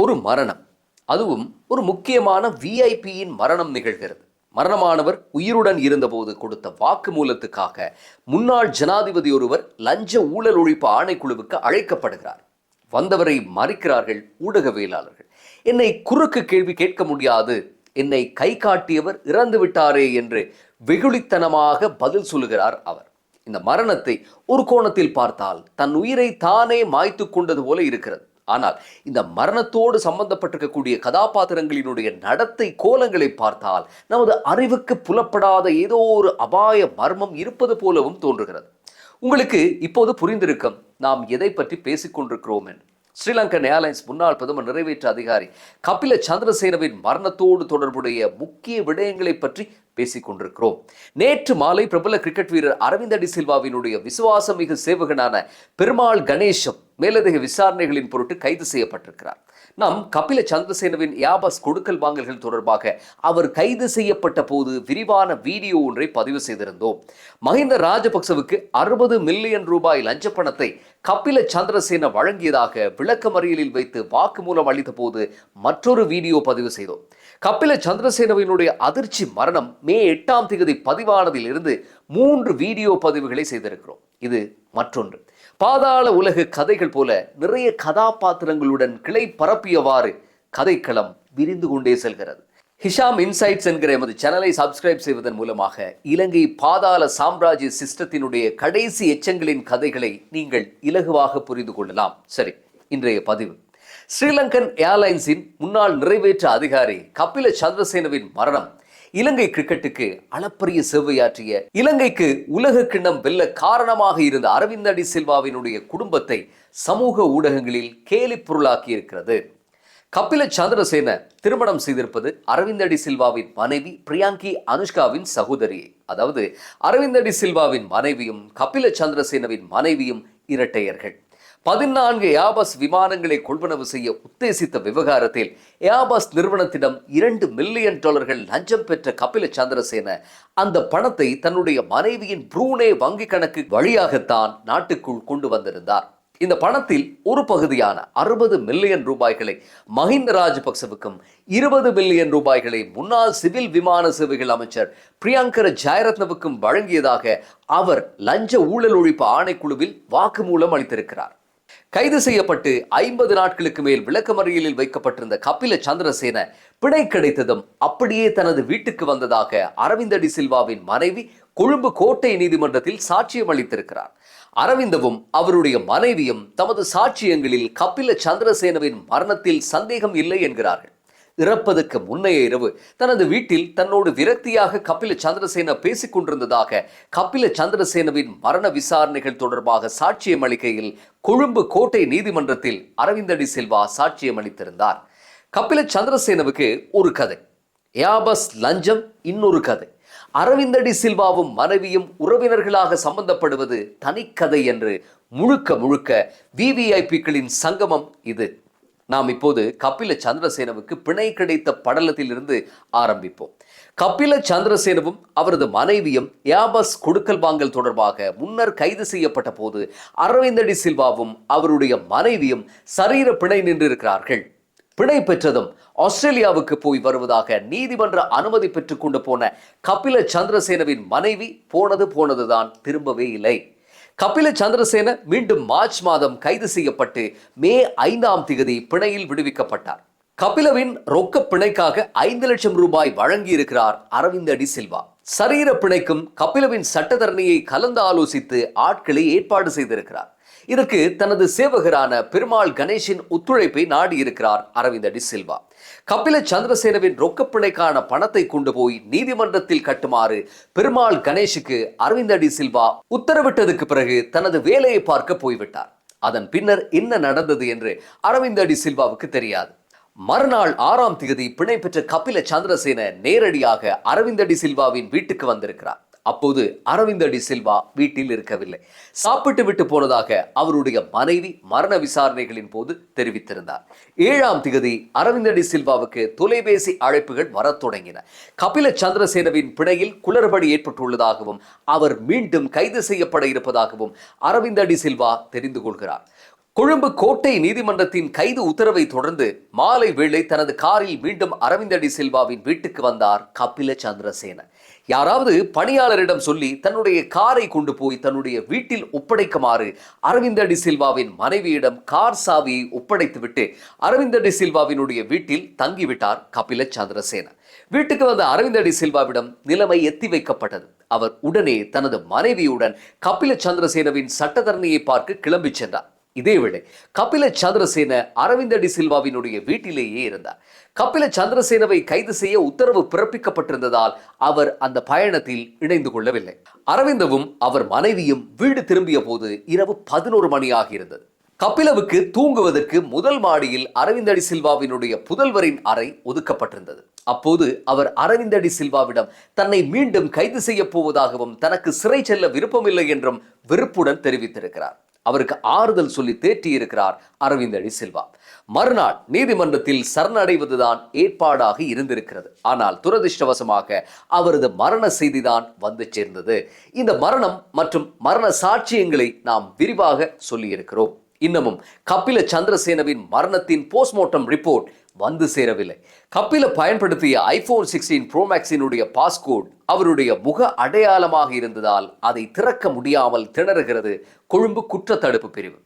ஒரு மரணம், அதுவும் ஒரு முக்கியமான விஐபியின் மரணம் நிகழ்கிறது. மரணமானவர் உயிருடன் இருந்தபோது கொடுத்த வாக்குமூலத்துக்காக முன்னாள் ஜனாதிபதி ஒருவர் லஞ்ச ஊழல் ஒழிப்பு ஆணைக்குழுவுக்கு அழைக்கப்படுகிறார். வந்தவரை மறிக்கிறார்கள் ஊடகவியலாளர்கள். என்னை குறுக்கு கேள்வி கேட்க முடியாது, என்னை கை காட்டியவர் இறந்து விட்டாரே என்று வெகுளித்தனமாக பதில் சொல்லுகிறார் அவர். இந்த மரணத்தை ஒரு கோணத்தில் பார்த்தால் தன் உயிரை தானே மாய்த்து கொண்டது போல இருக்கிறது. ஆனால் இந்த மரணத்தோடு சம்பந்தப்பட்டிருக்கக்கூடிய கதாபாத்திரங்களினுடைய நடத்தை கோலங்களை பார்த்தால் நமது அறிவுக்கு புலப்படாத ஏதோ ஒரு அபாய மர்மம் இருப்பது போலவும் தோன்றுகிறது. உங்களுக்கு இப்போது புரிந்திருக்கும் நாம் எதை பற்றி பேசிக்கொண்டிருக்கிறோம் என்று. ஸ்ரீலங்கன் ஏர்லைன்ஸ் முன்னாள் பிரதமர் நிறைவேற்று அதிகாரி கபில சந்திரசேனவின் மரணத்தோடு தொடர்புடைய முக்கிய விடயங்களை பற்றி பேசிக் கொண்டிருக்கிறோம். நேற்று மாலை பிரபல கிரிக்கெட் வீரர் அரவிந்த் அடி சில்வாவினுடைய விசுவாசமிகு சேவகனான பெருமாள் கணேசம் மேலதிக விசாரணைகளின் பொருட்டு கைது செய்யப்பட்டிருக்கிறார். நாம் கபில சந்திரசேனவின் யாபஸ் கொடுக்கல் வாங்கல்கள் தொடர்பாக அவர் கைது செய்யப்பட்ட போது விரிவான வீடியோ ஒன்றை பதிவு செய்திருந்தோம். மஹிந்த ராஜபக்சவுக்கு 60 மில்லியன் ரூபாய் லஞ்ச பணத்தை கபில சந்திரசேன வழங்கியதாக விளக்கமறியலில் வைத்து வாக்குமூலம் அளித்த போது மற்றொரு வீடியோ பதிவு செய்தோம். கபில சந்திரசேனவினுடைய அதிர்ச்சி மரணம் மே 8ஆம் தேதி பதிவானதில் இருந்து 3 வீடியோ பதிவுகளை செய்திருக்கிறோம். இது மற்றொன்று. பாதாள உலக கதைகள் போல நிறைய கதாபாத்திரங்களுடன் கிளை பரப்பியவாறு கதைக்களம் விரிந்து கொண்டே செல்கிறது. ஹிஷாம் இன்சைட்ஸ் என்கிற எமது சேனலை சப்ஸ்கிரைப் செய்வதன் மூலமாக இலங்கை பாதாள சாம்ராஜ்ய சிஸ்டத்தினுடைய கடைசி எச்சங்களின் கதைகளை நீங்கள் இலகுவாக புரிந்து கொள்ளலாம். சரி, இன்றைய பதிவு ஸ்ரீலங்கன் ஏர்லைன்ஸின் முன்னாள் நிறைவேற்று அதிகாரி கபில சந்திரசேனவின் மரணம் இலங்கை கிரிக்கெட்டுக்கு அளப்பரிய சேவையாற்றிய, இலங்கைக்கு உலக கிண்ணம் வெல்ல காரணமாக இருந்த அரவிந்த் அடி சில்வாவினுடைய குடும்பத்தை சமூக ஊடகங்களில் கேலி பொருளாக்கி இருக்கிறது. கபில சந்திரசேன திருமணம் செய்திருப்பது அரவிந்த் அடி சில்வாவின் மனைவி பிரியாங்கி அனுஷ்காவின் சகோதரியை. அதாவது அரவிந்த் அடி சில்வாவின் மனைவியும் கபில சந்திரசேனவின் மனைவியும் இரட்டையர்கள். 14 ஏர்பஸ் விமானங்களை கொள்வனவு செய்ய உத்தேசித்த விவகாரத்தில் ஏர்பஸ் நிறுவனத்திடம் $2 மில்லியன் லஞ்சம் பெற்ற கபில சந்திரசேன அந்த பணத்தை தன்னுடைய மனைவியின் ப்ரூனே வங்கி கணக்கு வழியாகத்தான் நாட்டுக்குள் கொண்டு வந்திருந்தார். இந்த பணத்தில் ஒரு பகுதியான 60 மில்லியன் ரூபாய்களை மஹிந்த ராஜபக்சவுக்கும் 20 மில்லியன் ரூபாய்களை முன்னாள் சிவில் விமான சேவைகள் அமைச்சர் பிரியங்கர ஜெயரத்னவுக்கும் வழங்கியதாக அவர் லஞ்ச ஊழல் ஒழிப்பு ஆணைக்குழுவில் வாக்குமூலம் அளித்திருக்கிறார். கைது செய்யப்பட்டு 50 நாட்களுக்கு மேல் விளக்கமறியலில் வைக்கப்பட்டிருந்த கபில சந்திரசேன பிணை கிடைத்ததும் அப்படியே தனது வீட்டுக்கு வந்ததாக அரவிந்த் அடி சில்வாவின் மனைவி கொழும்பு கோட்டை நீதிமன்றத்தில் சாட்சியம் அளித்திருக்கிறார். அரவிந்தவும் அவருடைய மனைவியும் தமது சாட்சியங்களில் கபில சந்திரசேனவின் மரணத்தில் சந்தேகம் இல்லை என்கிறார்கள். இறப்பதற்கு முன்னைய இரவு தனது வீட்டில் தன்னோடு விரக்தியாக கபில சந்திரசேன பேசிக் கொண்டிருந்ததாக கபில சந்திரசேனவின் மரண விசாரணைகள் தொடர்பாக சாட்சியம் அளிக்கையில் கொழும்பு கோட்டை நீதிமன்றத்தில் அரவிந்த் அடி சில்வா சாட்சியம் அளித்திருந்தார். கபில சந்திரசேனவுக்கு ஒரு கதை, ஏர்பஸ் லஞ்சம் இன்னொரு கதை. அரவிந்த் அடி சில்வாவும் மனைவியும் உறவினர்களாக சம்பந்தப்படுவது தனிக்கதை என்று முழுக்க முழுக்க விவிஐபிக்களின் சங்கமம் இது. நாம் இப்போது கபில சந்திரசேனவுக்கு பிணை கிடைத்த படலத்தில் இருந்து ஆரம்பிப்போம். கபில சந்திரசேனவும் அவரது மனைவியும் ஏர்பஸ் கொடுக்கல் வாங்கல் தொடர்பாக முன்னர் கைது செய்யப்பட்ட போது அரவிந்த் அடி சில்வாவும் அவருடைய மனைவியும் சரீர பிணை நின்றிருக்கிறார்கள். பிணை பெற்றதும் ஆஸ்திரேலியாவுக்கு போய் வருவதாக நீதிமன்ற அனுமதி பெற்றுக் கொண்டு போன கபில சந்திரசேனவின் மனைவி போனதுதான், திரும்பவே இல்லை. கபில சந்திரசேன மீண்டும் மார்ச் மாதம் கைது செய்யப்பட்டு மே 5ஆம் தேதி பிணையில் விடுவிக்கப்பட்டார். கபிலவின் ரொக்க பிணைக்காக 5 லட்சம் ரூபாய் வழங்கியிருக்கிறார் அரவிந்த் அடி சில்வா. சரீர பிணைக்கும் கபிலவின் சட்டத்தரணியை கலந்து ஆலோசித்து ஆட்களை ஏற்பாடு செய்திருக்கிறார். இதற்கு தனது சேவகரான பெருமாள் கணேஷின் ஒத்துழைப்பை நாடியிருக்கிறார் அரவிந்த் அடி சில்வா. கபில சந்திரசேனவின் ரொக்கப்பிணைக்கான பணத்தை கொண்டு போய் நீதிமன்றத்தில் கட்டுமாறு பெருமாள் கணேஷுக்கு அரவிந்த் அடி சில்வா உத்தரவிட்டதுக்கு பிறகு தனது வேலையை பார்க்க போய்விட்டார். அதன் பின்னர் என்ன நடந்தது என்று அரவிந்த் அடி சில்வாவுக்கு தெரியாது. மறுநாள் 6ஆம் தேதி பிணை பெற்ற கபில சந்திரசேன நேரடியாக அரவிந்த் அடி சில்வாவின் வீட்டுக்கு வந்திருக்கிறார். அப்போது அரவிந்த் அடி சில்வா வீட்டில் இருக்கவில்லை, சாப்பிட்டு விட்டு போனதாக அவருடைய மனைவி மரண விசாரணைகளின் போது தெரிவித்திருந்தார். 7ஆம் தேதி அரவிந்த் அடி சில்வாவுக்கு தொலைபேசி அழைப்புகள் வரத் தொடங்கின. கபில சந்திரசேனவின் பிணையில் குளறுபடி ஏற்பட்டுள்ளதாகவும் அவர் மீண்டும் கைது செய்யப்பட இருப்பதாகவும் அரவிந்த் அடி சில்வா தெரிந்து கொள்கிறார். கொழும்பு கோட்டை நீதிமன்றத்தின் கைது உத்தரவை தொடர்ந்து மாலை வேளை தனது காரில் மீண்டும் அரவிந்த் டி சில்வாவின் வீட்டுக்கு வந்தார் கபில சந்திரசேன. யாராவது பணியாளரிடம் சொல்லி தன்னுடைய காரை கொண்டு போய் தன்னுடைய வீட்டில் ஒப்படைக்குமாறு அரவிந்த் டி சில்வாவின் மனைவியிடம் கார் சாவியை ஒப்படைத்துவிட்டு அரவிந்த் டி சில்வாவினுடைய வீட்டில் தங்கிவிட்டார் கபில சந்திரசேன. வீட்டுக்கு வந்த அரவிந்த் டி சில்வாவிடம் நிலைமை எத்தி வைக்கப்பட்டது. அவர் உடனே தனது மனைவியுடன் கபில சந்திரசேனவின் சட்டத்தரணியை பார்க்க கிளம்பி சென்றார். இதேவேளை கபில சந்திரசேன அரவிந்த் டி சில்வாவினுடைய வீட்டிலேயே இருந்தார். கபில சந்திரசேனவை கைது செய்ய உத்தரவு பிறப்பிக்கப்பட்டிருந்ததால் அவர் அந்த பயணத்தில் இணைந்து கொள்ளவில்லை. அரவிந்தவும் அவர் மனைவியும் வீடு திரும்பிய போது இரவு 11 மணியாகி இருந்தது. கபிலவுக்கு தூங்குவதற்கு முதல் மாடியில் அரவிந்த் டி சில்வாவினுடைய புதல்வரின் அறை ஒதுக்கப்பட்டிருந்தது. அப்போது அவர் அரவிந்த் டி சில்வாவிடம் தன்னை மீண்டும் கைது செய்ய போவதாகவும் தனக்கு சிறை செல்ல விருப்பமில்லை என்றும் வெறுப்புடன் தெரிவித்திருக்கிறார். அவருக்கு ஆறுதல் சொல்லி தேற்றியிருக்கிறார் அரவிந்த் டி சில்வா. மறுநாள் நீதிமன்றத்தில் சரணடைவதுதான் ஏற்பாடாக இருந்திருக்கிறது. ஆனால் துரதிருஷ்டவசமாக அவரது மரண செய்திதான் வந்து சேர்ந்தது. இந்த மரணம் மற்றும் மரண சாட்சியங்களை நாம் விரிவாக சொல்லியிருக்கிறோம். இன்னமும் கபில சந்திரசேனவின் மரணத்தின் போஸ்ட்மார்ட்டம் ரிப்போர்ட் வந்து சேரவில்லை. கபில பயன்படுத்திய ஐபோன் 16 Pro Maxினுடைய பாஸ்கோட் அவருடைய முக அடையாளமாக இருந்ததால் அதை திறக்க முடியாமல் திணறுகிறது கொழும்பு குற்றத்தடுப்பு பிரிவு.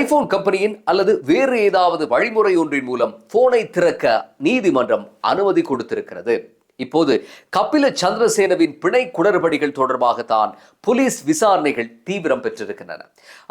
ஐபோன் கம்பெனியின் அல்லது வேறு ஏதாவது வழிமுறை ஒன்றின் மூலம் போனை திறக்க நீதிமன்றம் அனுமதி கொடுத்திருக்கிறது. இப்போது கபில சந்திரசேனவின் பிணை குளறுபடிகள் தொடர்பாகத்தான் போலீஸ் விசாரணைகள் தீவிரம் பெற்றிருக்கின்றன.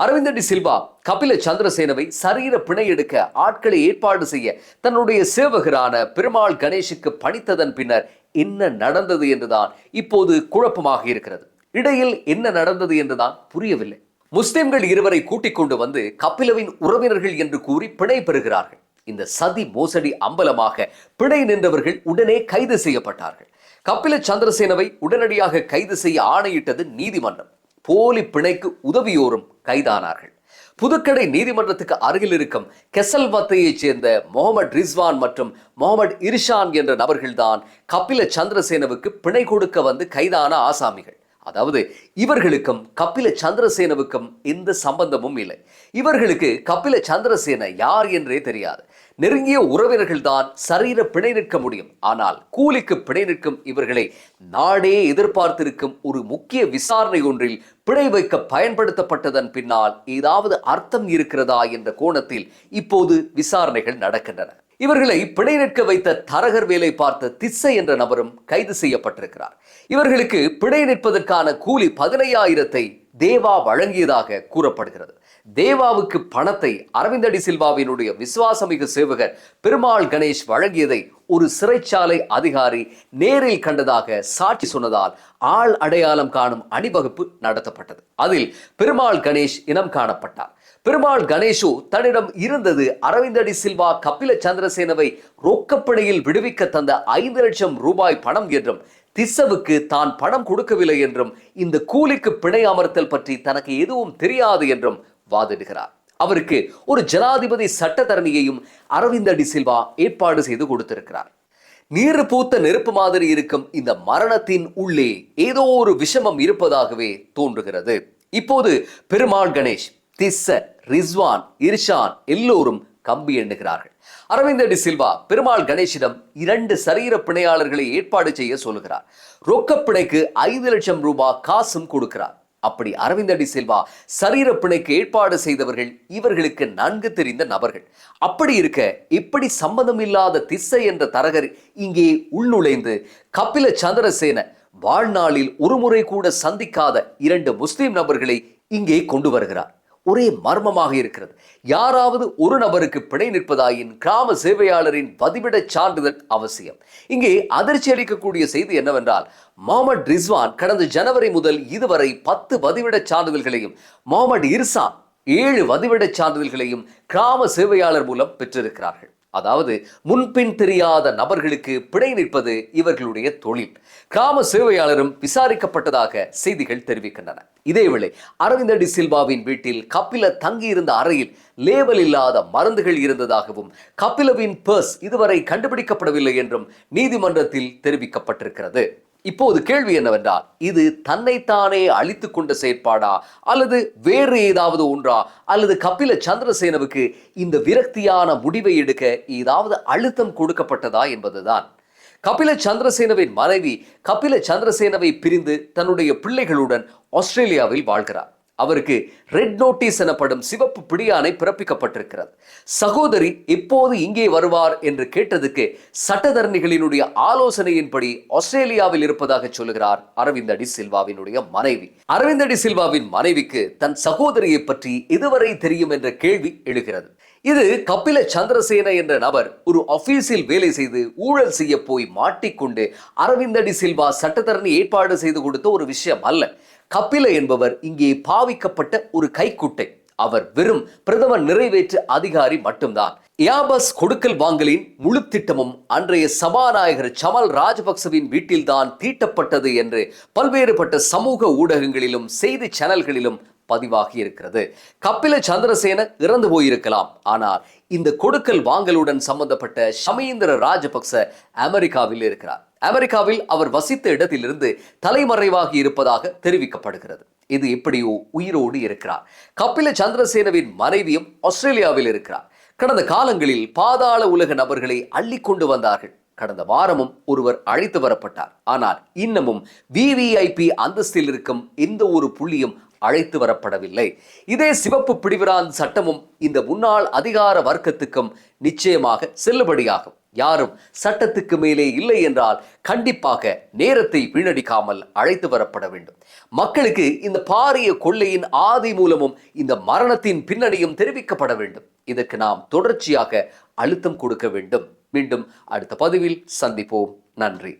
அரவிந்த் டி சில்வா கபில சந்திரசேனவை சரீர பிணை எடுக்க ஆட்களை ஏற்பாடு செய்ய தன்னுடைய சேவகரான பெருமாள் கணேஷுக்கு பணித்ததன் பின்னர் என்ன நடந்தது என்றுதான் இப்போது குழப்பமாக இருக்கிறது. இடையில் என்ன நடந்தது என்றுதான் புரியவில்லை. முஸ்லிம்கள் இருவரை கூட்டிக் கொண்டு வந்து கபிலவின் உறவினர்கள் என்று கூறி பிணை பெறுகிறார்கள். இந்த சதி மோசடி அம்பலமாக பிணை நின்றவர்கள் உடனே கைது செய்யப்பட்டார்கள். கபில சந்திரசேனவை உடனடியாக கைது செய்ய ஆணையிட்டது நீதிமன்றம். போலி பிணைக்கு உதவியோரும் கைதானார்கள். புதுக்கடை நீதிமன்றத்துக்கு அருகில் இருக்கும் கெசல்வத்தையைச் சேர்ந்த முகமது ரிஸ்வான் மற்றும் முகமது இர்ஷான் என்ற நபர்கள்தான் கபில சந்திரசேனவுக்கு பிணை கொடுக்க வந்து கைதான ஆசாமிகள். அதாவது இவர்களுக்கும் கபில சந்திரசேனவுக்கும் எந்த சம்பந்தமும் இல்லை. இவர்களுக்கு கபில சந்திரசேன யார் என்றே தெரியாது. நெருங்கிய உறவினர்கள் தான் சரீர பிணை நிற்க முடியும். ஆனால் கூலிக்கு பிணை நிற்கும் இவர்களை நாடே எதிர்பார்த்திருக்கும் ஒரு முக்கிய விசாரணை ஒன்றில் பிணை வைக்க பயன்படுத்தப்பட்டதன் பின்னால் ஏதாவது அர்த்தம் இருக்கிறதா என்ற கோணத்தில் இப்போது விசாரணைகள் நடக்கின்றன. இவர்களை பிணை நிற்க வைத்த தரகர் வேலை பார்த்த திஸ்ஸை என்ற நபரும் கைது செய்யப்பட்டிருக்கிறார். இவர்களுக்கு பிணை நிற்பதற்கான கூலி 15,000 தேவா வழங்கியதாக கூறப்படுகிறது. தேவாவுக்கு பணத்தை அரவிந்த் டி சில்வாவினுடைய விசுவாசமிகு சேவகர் பெருமாள் கணேஷ் வழங்கியதை ஒரு சிறைச்சாலை அதிகாரி நேரில் கண்டதாக சாட்சி சொன்னதால் ஆள் அடையாளம் காணும் அணிவகுப்பு நடத்தப்பட்டது. அதில் பெருமாள் கணேஷ் இனம் காணப்பட்டார். பெருமாள் கணேஷோ தன்னிடம் இருந்தது அரவிந்த் டி சில்வா கபில சந்திரசேனவை ரொக்கப்பணியில் விடுவிக்க தந்த 5 லட்சம் ரூபாய் பணம் என்றும் திஸ்ஸவுக்கு தான் பணம் கொடுக்கவில்லை என்றும் இந்த கூலிக்கு பிணை அமர்த்தல் பற்றி தனக்கு எதுவும் தெரியாது என்றும் வாதிடுகிறார். அவருக்கு ஒரு ஜனாதிபதி சட்டத்தரணியையும் அரவிந்த் டி சில்வா ஏற்பாடு செய்து கொடுத்திருக்கிறார். நீர் பூத்த நெருப்பு மாதிரி இருக்கும் இந்த மரணத்தின் உள்ளே ஏதோ ஒரு விஷமம் இருப்பதாகவே தோன்றுகிறது. இப்போது பெருமாள் கணேஷ், திஸ்ஸ, ரிஸ்வான், இர்ஷான் எல்லோரும் கம்பி எண்ணுகிறார்கள். அரவிந்த் டி சில்வா பெருமாள் கணேஷிடம் 2 சரீர பிணையாளர்களை ஏற்பாடு செய்ய சொல்லுகிறார். ரொக்கப்பிணைக்கு 5 லட்சம் ரூபாய் காசும் கொடுக்கிறார். அப்படி அரவிந்த் டி சில்வா சரீர பிணைக்கு ஏற்பாடு செய்தவர்கள் இவர்களுக்கு நன்கு தெரிந்த நபர்கள். அப்படி இருக்க எப்படி சம்பந்தம் இல்லாத திஸ்ஸை என்ற தரகர் இங்கே உள்நுழைந்து கபில சந்திரசேன வாழ்நாளில் ஒருமுறை கூட சந்திக்காத 2 முஸ்லிம் நபர்களை இங்கே கொண்டு வருகிறார்? ஒரே மர்மமாக இருக்கிறது. யாராவது ஒரு நபருக்கு பிணை நிற்பதாயின் கிராம சேவையாளரின் வதிவிட சான்றிதழ் அவசியம். இங்கே அதிர்ச்சி அளிக்கக்கூடிய செய்தி என்னவென்றால், முகமது ரிஸ்வான் கடந்த ஜனவரி முதல் இதுவரை 10 வதிவிட சான்றிதழ்களையும், முகமது இர்ஷான் 7 வதிவிட சான்றிதழ்களையும் கிராம சேவையாளர் மூலம் பெற்றிருக்கிறார்கள். அதாவது முன்பின் தெரியாத நபர்களுக்கு பிணை நிற்பது இவர்களுடைய தொழில். கிராம சேவையாளரும் விசாரிக்கப்பட்டதாக செய்திகள் தெரிவிக்கின்றன. இதேவேளை அரவிந்த் டி சில்வாவின் வீட்டில் கபில தங்கியிருந்த அறையில் லேபல் இல்லாத மருந்துகள் இருந்ததாகவும் கபிலவின் பர்ஸ் இதுவரை கண்டுபிடிக்கப்படவில்லை என்றும் நீதிமன்றத்தில் தெரிவிக்கப்பட்டிருக்கிறது. இப்போது கேள்வி என்னவென்றால், இது தன்னைத்தானே அழித்துக் கொண்ட செயற்பாடா, அல்லது வேறு ஏதாவது ஒன்றா, அல்லது கபில சந்திரசேனவுக்கு இந்த விரக்தியான முடிவை எடுக்க ஏதாவது அழுத்தம் கொடுக்கப்பட்டதா என்பதுதான். கபில சந்திரசேனவின் மனைவி கபில சந்திரசேனவை பிரிந்து தன்னுடைய பிள்ளைகளுடன் ஆஸ்திரேலியாவில் வாழ்கிறார். அவருக்கு ரெட் நோட்டீஸ் எனப்படும் சிவப்பு பிடியாணை பிறப்பிக்கப்பட்டிருக்கிறது. சகோதரி எப்போது இங்கே வருவார் என்று கேட்டதுக்கு சட்டத்தரணிகளினுடைய ஆலோசனையின்படி ஆஸ்திரேலியாவில் இருப்பதாக சொல்லுகிறார் அரவிந்த் டி சில்வாவினுடைய மனைவி. அரவிந்த் டி சில்வாவின் மனைவிக்கு தன் சகோதரியை பற்றி இதுவரை தெரியும் என்ற கேள்வி எழுகிறது. இது கபில சந்திரசேன என்ற நபர் ஒரு ஆபீஸில் வேலை செய்து ஊழல் செய்ய போய் மாட்டிக்கொண்டு அரவிந்த் டி சில்வா சட்டத்தரணி ஏற்பாடு செய்து கொடுத்த ஒரு விஷயம் அல்ல. கபில என்பவர் இங்கே பாவிக்கப்பட்ட ஒரு கைக்குட்டை. அவர் வெறும் பிரதமர் நிறைவேற்று அதிகாரி மட்டும்தான். ஏர்பஸ் கொடுக்கல் வாங்கலின் முழு திட்டமும் அன்றைய சபாநாயகர் சமல் ராஜபக்சவின் வீட்டில்தான் தீட்டப்பட்டது என்று பல்வேறுபட்ட சமூக ஊடகங்களிலும் செய்தி சேனல்களிலும் பதிவாகி இருக்கிறது. கபில சந்திரசேன இறந்து போயிருக்கலாம், ஆனால் இந்த கொடுக்கல் வாங்கலுடன் சம்பந்தப்பட்ட ஷமீந்திர ராஜபக்ச அமெரிக்காவில் இருக்கிறார். அமெரிக்காவில் அவர் வசித்த இடத்திலிருந்து தலைமறைவாகி இருப்பதாக தெரிவிக்கப்படுகிறது. இது எப்படியோ உயிரோடு இருக்கிறார். கபில சந்திரசேனவின் மனைவியும் ஆஸ்திரேலியாவில் இருக்கிறார். கடந்த காலங்களில் பாதாள உலக நபர்களை அள்ளி கொண்டு வந்தார்கள். கடந்த வாரமும் ஒருவர் அழைத்து வரப்பட்டார். ஆனால் இன்னமும் விவிஐபி அந்தஸ்தில் இருக்கும் எந்த ஒரு புள்ளியும் அழைத்து வரப்படவில்லை. இதே சிவப்பு பிடிவிரான் சட்டமும் இந்த முன்னாள் அதிகார வர்க்கத்துக்கும் நிச்சயமாக செல்லுபடியாகும். யாரும் சட்டத்துக்கு மேலே இல்லை என்றால் கண்டிப்பாக நேரத்தை வீணடிக்காமல் அழைத்து வரப்பட வேண்டும். மக்களுக்கு இந்த பாரிய கொள்ளையின் ஆதி மூலமும் இந்த மரணத்தின் பின்னணியும் தெரிவிக்கப்பட வேண்டும். இதற்கு நாம் தொடர்ச்சியாக அழுத்தம் கொடுக்க வேண்டும். மீண்டும் அடுத்த பதிவில் சந்திப்போம். நன்றி.